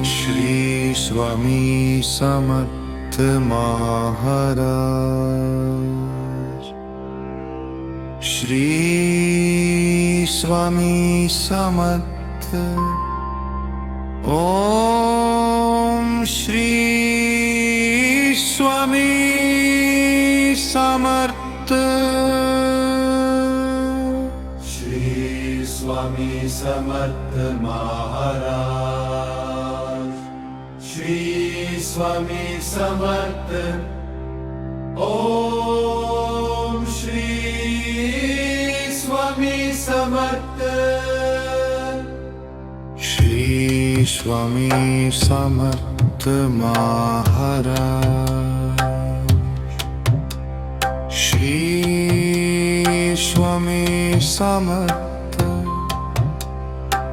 Shri Swami Samarth Maharaj. Shri Swami Samarth. Om Shri Swami Samarth. Shri Swami Samarth Maharaj. Shri Swami Samarth. Om Shri Swami Samarth. Shri Swami Samarth Maharaj. Shri Swami Samarth.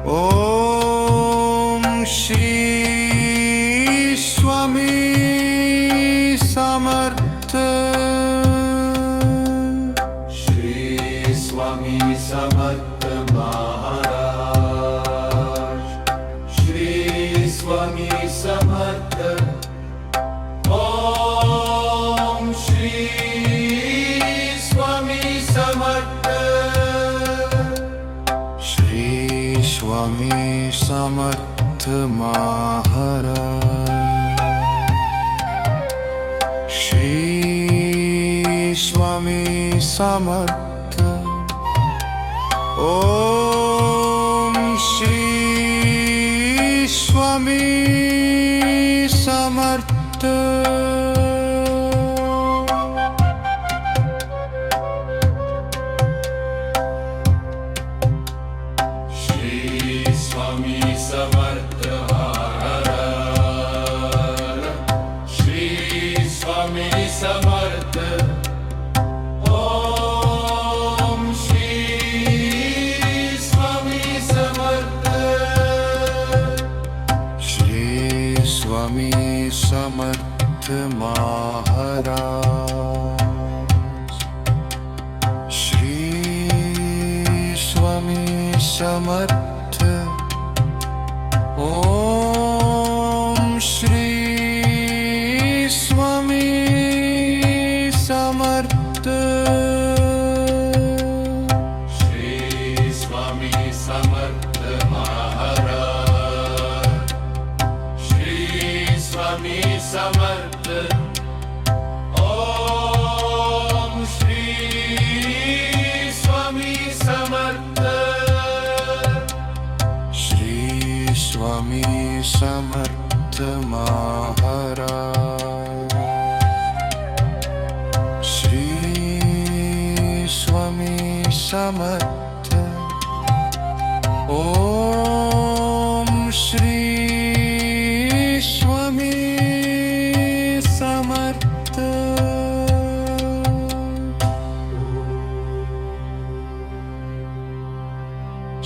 Om Shri Swami Samarth. Shri Swami Samarth Maharaj. Shri Swami Samarth. Om Shri Swami Samarth. Shri Swami Samarth Maharaj. Shri Swami Samarth. Om Shri Swami Samarth. Shri Swami Samarth Maharaj. Shri Swami Samarth. Om Shri Swami Samarth. Shri Swami Samarth Maharaj. Shri Swami Samarth. Om Shri Swami Samarth. Shri Swami Samarth Maharaj. Shri Swami Samarth. Om Shri Swami Samarth. Shri Swami Samarth Maharaj. Shri Swami Samarth. Om Shri Swami Samarth.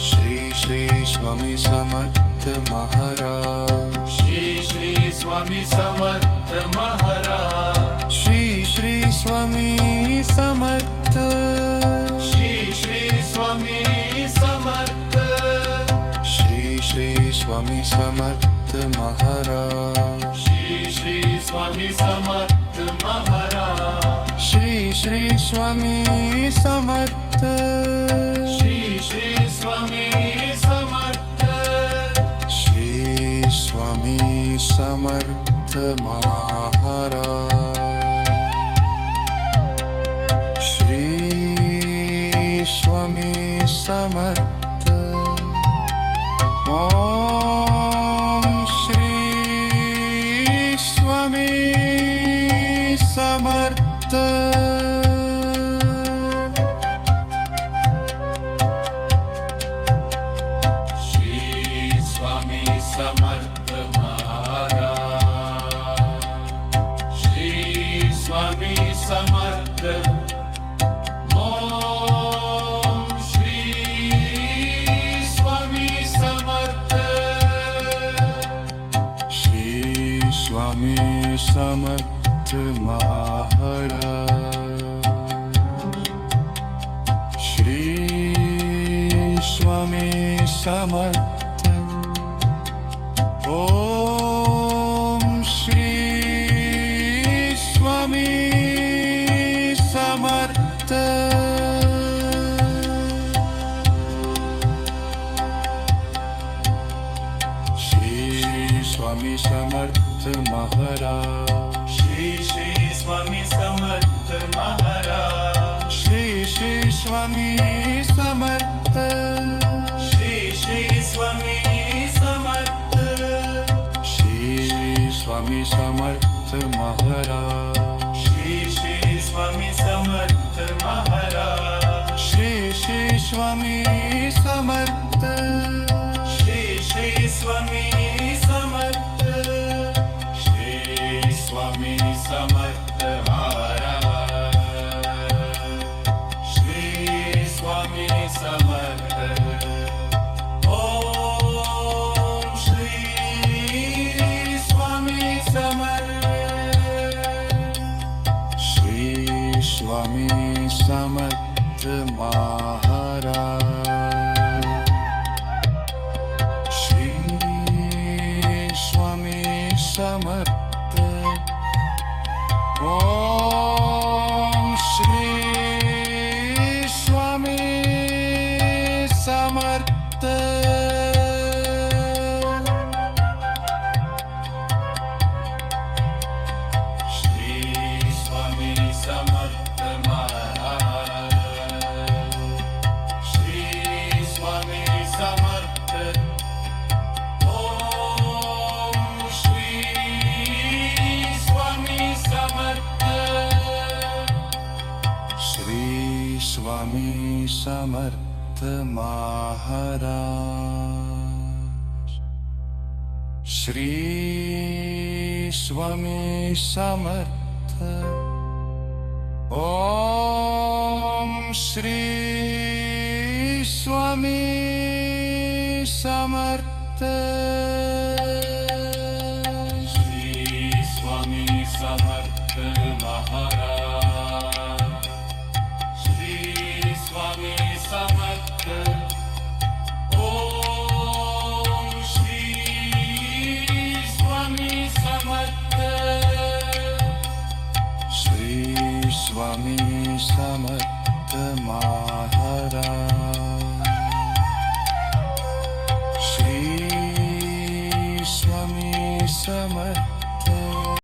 Shri Swami Samarth Maharaj. Shri Swami Samarth Maharaj. Shri Swami Samarth. Shri Swami Samarth. Shri Swami Samarth Maharaj. Shri Swami Samarth Maharaj. Shri Swami Samarth. Shri Swami Samarth. Shri Swami Samarth Maharaj. Shri Swami Samarth. Om Shri Swami Samarth. Shri Swami Samarth Maharaj. Shri Swami Samarth. Om Shri Swami Samarth. Shri Swami Samarth Maharaj. Shri Swami Samarth Om Shri Swami Samarth Shri Swami Samarth Maharaj Shri Swami Samarth Maharaj Shri Swami Samarth Shri Swami Samarth Shri Swami Samarth Maharaj Shri Swami Samarth Maharaj Shri Swami Samarth Shri Swami Samarth Shri Swami Samarth Maharaj Shri Swami Samarth Om Shri Swami Samarth Shri Swami Samarth Maharaj Shri Swami Samarth Om Shri Swami Samarth Shri Swami Samarth Maharaj Shri Swami Samarth Om Shri Swami Samarth Shri Swami Samarth Maharaj Shri Swami Samarth Om Shri Swami Samarth Shri Swami Samarth Maharaj Shri Swami Samarth Om Shri Swami Samarth Shri Swami Samarth